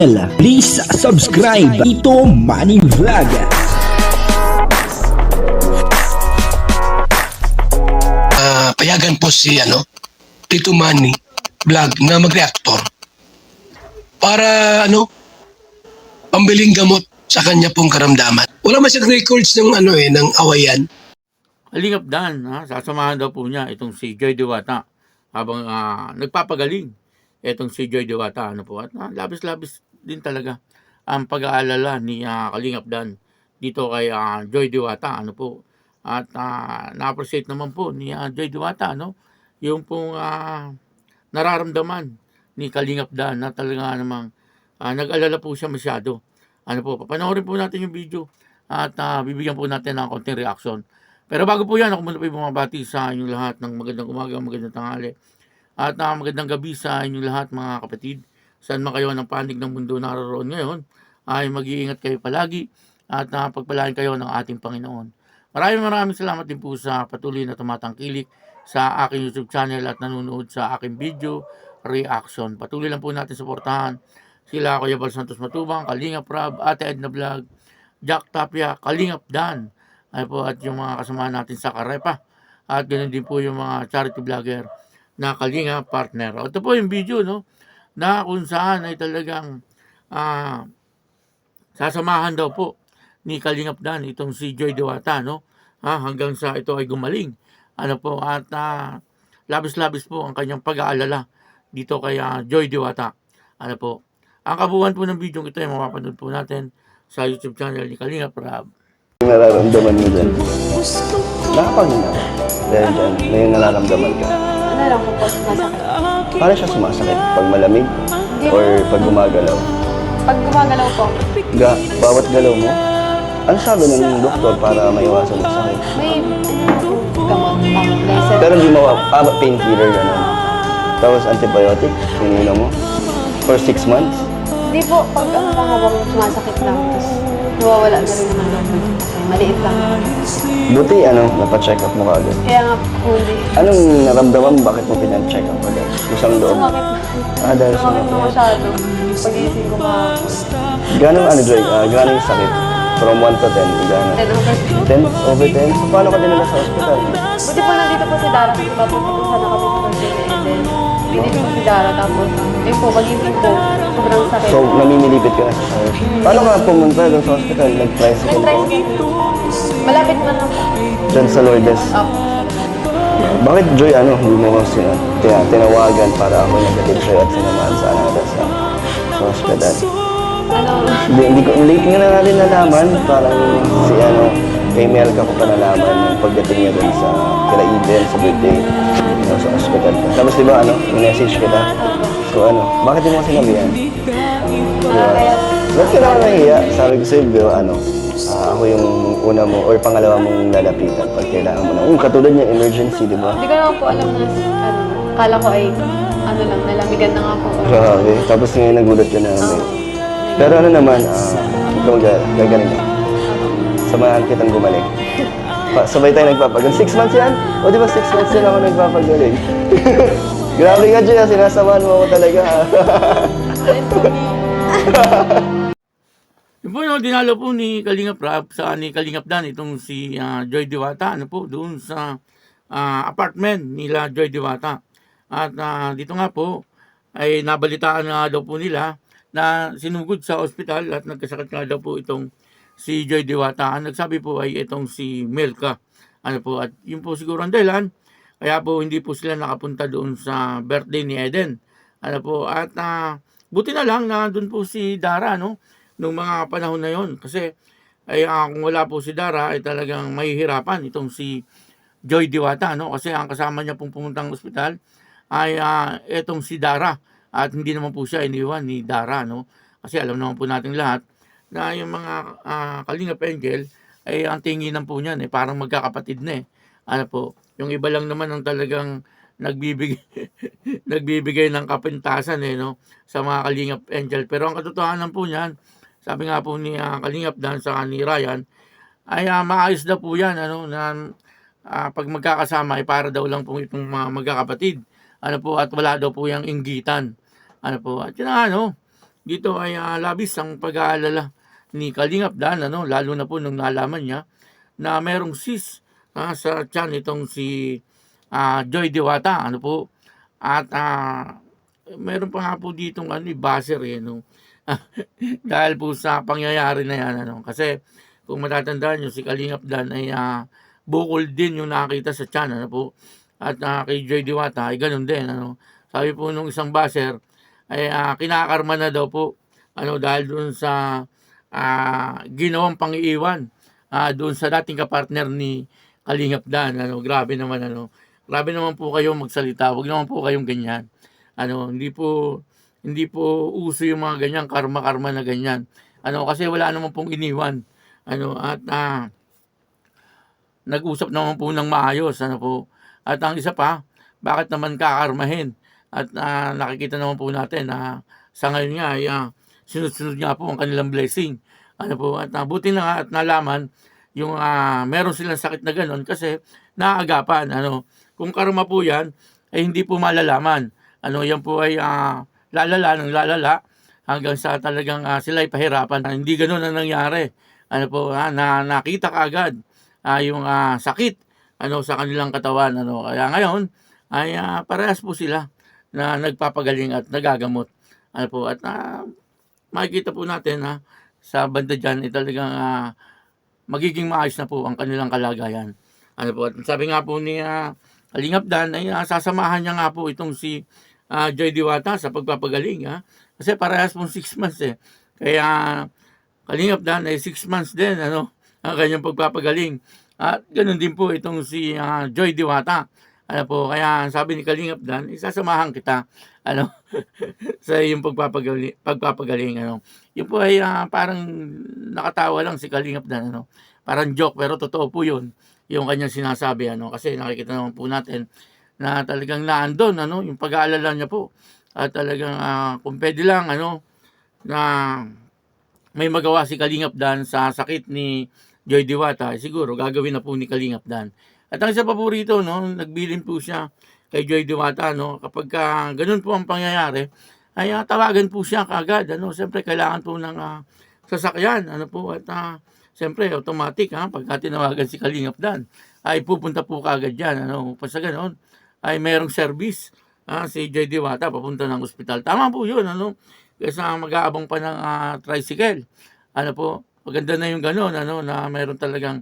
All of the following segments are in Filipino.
Please subscribe Ito Money Vlog. Payagan po si Tito Manny Vlog na mag-reactor para pambiling gamot sa kanya pong karamdaman. Wala man siyang records ng ng awayan. Kalingap Dan, sasamahan daw po niya itong si Joy Diwata habang nagpapagaling itong si Joy Diwata. At labis-labis din talaga ang pag-aalala ni Kalingap Dan dito kay Joy Diwata. At na-appreciate naman po ni Joy Diwata yung pong nararamdaman ni Kalingap Dan na talaga namang nag-alala po siya masyado. Papanoorin po natin yung video at bibigyan po natin ng konting reaction. Pero bago po yan, ako muna po yung bumabati sa inyong lahat ng magandang umaga, magandang tanghali at magandang gabi sa inyong lahat mga kapatid. Saan man kayo ng panig ng mundo naroon ngayon, ay mag-iingat kayo palagi at pagpalain kayo ng ating Panginoon. Maraming salamat din po sa patuloy na tumatangkilik sa aking YouTube channel at nanonood sa aking video reaction. Patuloy lang po natin suportahan sila Kuya Bal Santos Matubang, Kalingap Rab, Ate Edna Vlog, Jack Tapia, Kalingap Dan, at yung mga kasama natin sa Karepa. At ganoon din po yung mga charity vlogger na Kalingap partner. Ito po yung video na kung saan ay talagang sasamahan daw po ni Kalingap Dan itong si Joy Diwata hanggang sa ito ay gumaling. At labis-labis po ang kanyang pag-aalala dito kay Joy Diwata. Ang kabuuan po ng video ito ay mapapanood po natin sa YouTube channel ni Kalingap Rab. Nararamdaman mo dyan? Nakapangina ka. Dahil dyan, may nararamdaman ka. Ano lang po sumasakit? Paano siya sumasakit? Pag malamig? Or pag gumagalaw? Pag gumagalaw po, Bawat galaw mo? Ano sabi ng doktor para maiwasan yung sakit? may gamot, laser. Pero hindi painkiller gano'n. Tapos antibiotic, ininom mo? For 6 months? Hindi po, pag lang habang sumasakit lang, tapos nawawala na rin naman ako. Kasi maliit lang. Buti napacheck up mo kagad. Kaya nga po, hindi. Anong naramdaman mo? Bakit mo pina-check up agad? Isang loob? Sumakit. Dahil Sumakit na sumakit. masyado. Pag-iisip ko kahapon. Gano'ng Joy? Gano'ng yung sakit? From 1 to 10, gano'n? 10 over. 10 over 10? So, paano ka dinala sa hospital? Buti po nandito po si Dara kasi papunta po sana kami sa Virginia and then pinili po si Dara tapos yun po, mag-isip po, sobrang sakit. So, namimilipit ka na sa sakit. Paano ka pumunta doon sa hospital? Nag-tricycle ka? Malapit man lang po. Diyan sa Lourdes. Bakit, Joy, hindi mo kasi tinawagan para ako nag-atid sa'yo at sinamahan sa sa hospital? Hindi ko, late nga na natin nalaman. Parang kay Melka ko pa nalaman yung pagdating niya doon sa kila Eden sa birthday sa hospital. Tapos diba, message kita. So bakit di mo sinabihan? Diba? Ba't ka naman nahiya? Sabi ko sa'yo, diba, ako yung una mo or pangalawa mong lalapitan pag kailangan mo na. Katulad niya, emergency, diba? Hindi ko naman po alam na, kala ko ay, lang, nalamigan na nga po. Grabe. Tapos ngayon nagulat ka na. Pero naman, ikaw gagaling ka. Samahan kitang gumaling. Sabay tayo nagpapagaling. 6 months yan? O di ba 6 months yan ako nagpapagaling? Grabe nga, Joy, sinasamahan mo ako talaga. Yung po dinalo po ni Kalingap Rab ni Kalingap Dan itong si Joy Diwata doon sa apartment nila Joy Diwata. At dito nga po ay nabalitaan nga daw po nila na sinugod sa ospital at nagkasakit nga daw po itong si Joy Diwata. Ang nagsabi po ay itong si Melka. At yun po siguro ang dahilan kaya po hindi po sila nakapunta doon sa birthday ni Eden. At buti na lang na doon po si Dara nung mga panahon na yon kasi ay kung wala po si Dara ay talagang mahihirapan itong si Joy Diwata kasi ang kasama niya pong pumuntang ospital ay itong si Dara at hindi naman po siya iniwan ni Dara kasi alam naman po nating lahat na yung mga Kalingap Angel ay ang tinginan po niyan parang magkakapatid na yung iba lang naman ang talagang nagbibigay nagbibigay ng kapintasan sa mga Kalingap Angel. Pero ang katotohanan po niyan, sabi nga po ni Kalingap Dan sa ni Ryan, ay maayos daw po yan na pag magkakasama ay para daw lang po itong mga magkakapatid. At wala daw po yung inggitan. At yun dito ay labis ang pag-aalala ni Kalingap Dan, lalo na po nung nalaman niya na merong cyst sa tiyan itong si Joy Diwata, at meron pa nga po ditong buzzer dahil po sa pangyayari na yan, kasi kung matatandaan nyo, si Kalingap Dan ay bukol din yung nakita sa tiyan, at kay Joy Diwata ay ganun din, sabi po nung isang buzzer ay kinakarma na daw po dahil doon sa ginawang pang-iiwan doon sa dating kapartner ni Kalingap Dan. Grabe naman grabe naman po kayong magsalita, wag naman po kayong ganyan. Hindi po uso yung mga ganyan karma na ganyan, kasi wala naman pong iniwan, at nag-usap naman po ng maayos, at ang isa pa, bakit naman kakarmahin? At nakikita naman po natin na sa ngayon nga ay sunod-sunod nga po ang kanilang blessing. At buti na nga at nalaman yung meron silang sakit na gano'n kasi naagapan. Kung karma po yan, ay hindi po malalaman. Yan po ay lalala hanggang sa talagang sila ay pahirapan. Hindi gano'n ang nangyari. Na nakita kaagad yung sakit sa kanilang katawan. Kaya ngayon ay parehas po sila na nagpapagaling at nagagamot. At makikita po natin sa banda dyan talagang magiging maayos na po ang kanilang kalagayan. At sabi nga po ni Kalingap Dan ay sasamahan niya nga po itong si Joy Diwata sa pagpapagaling. Kasi parehas pong 6 months Kaya Kalingap Dan ay 6 months din ang kanyang pagpapagaling. At ganoon din po itong si Joy Diwata. Kaya sabi ni Kalingap Dan, isasamahan kita sa iyong pagpapagaling. Yun po ay parang nakatawa lang si Kalingap Dan. Parang joke pero totoo po yun, yung kanyang sinasabi. Kasi nakikita naman po natin na talagang naandun, yung pag-aalala niya po. At talagang kung pwede lang, na may magawa si Kalingap Dan sa sakit ni Joy Diwata, siguro gagawin na po ni Kalingap Dan. At ang isa pa po rito, nagbilin po siya kay Joy Diwata, kapag ganun po ang pangyayari, ay tawagan po siya kaagad. Siyempre, kailangan po ng sasakyan. At siyempre, automatic, pagka tinawagan si Kalingap Dan, ay pupunta po kaagad yan. Sa ganun, ay merong service si Joy Diwata papunta ng ospital. Tama po yun, kasi mag-aabang pa ng tricycle. Maganda na yung ganun, na meron talagang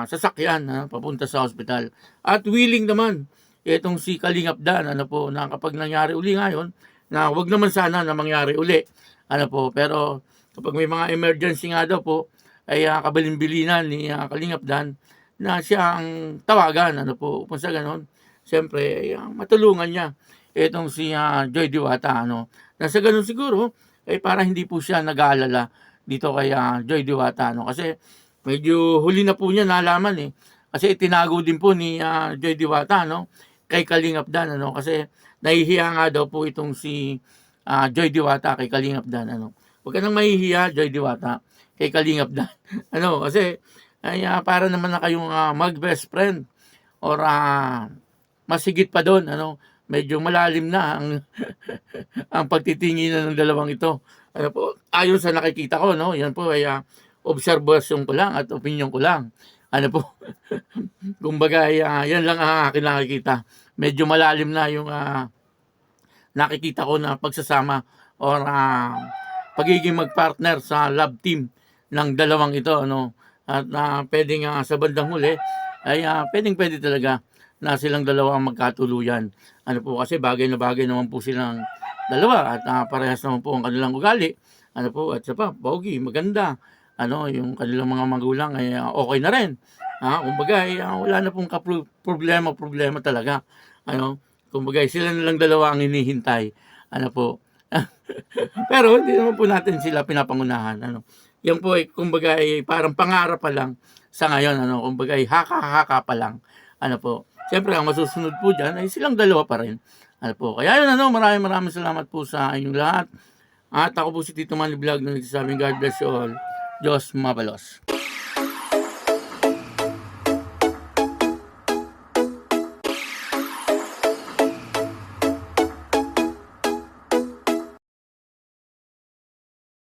sasakyan papunta sa ospital. At willing naman itong si Kalingap Dan na kapag nangyari uli ngayon, na wag naman sana na mangyari uli. Pero kapag may mga emergency nga daw po, ay kabilin-bilinan ni Kalingap Dan na siya ang tawagan. Kung sa ganon, siyempre matulungan niya itong si Joy Diwata. Na sa ganon siguro, para hindi po siya nag-aalala dito kay Joy Diwata. Kasi medyo huli na po niya nalaman Kasi itinago din po ni Joy Diwata kay Kalingap Dan kasi nahihiya nga daw po itong si Joy Diwata kay Kalingap Dan Huwag ka nang mahihiya, Joy Diwata, kay Kalingap Dan kasi ay para naman na kayong mag-best friend or masigit pa doon medyo malalim na ang ang pagtitinginan ng dalawang ito. Ayon sa nakikita ko yan po ay obserbasyon ko lang at opinion ko lang. Kumbaga, yan lang ang aking nakikita. Medyo malalim na yung nakikita ko na pagsasama or pagiging magpartner sa love team ng dalawang ito. At pwedeng sa bandang huli, ay pwede talaga na silang dalawa ang magkatuluyan. Kasi bagay na bagay naman po silang dalawa at parehas naman po ang kanilang ugali. At sa pa, pogi, maganda. Yung kanilang mga magulang ay okay na rin. Kumbaga, wala na pong problema talaga. Kumbaga, sila na lang dalawa ang hinihintay. Pero hindi naman po natin sila pinapangunahan. Yan po ay, kumbaga, ay parang pangarap pa lang sa ngayon. Kumbaga, ay haka-haka pa lang. Siyempre, ang masusunod po dyan ay silang dalawa pa rin. Kaya yun, maraming salamat po sa inyong lahat. At ako po si Tito Manny Vlog na nagsasabing God bless you all. Diyos mabalos.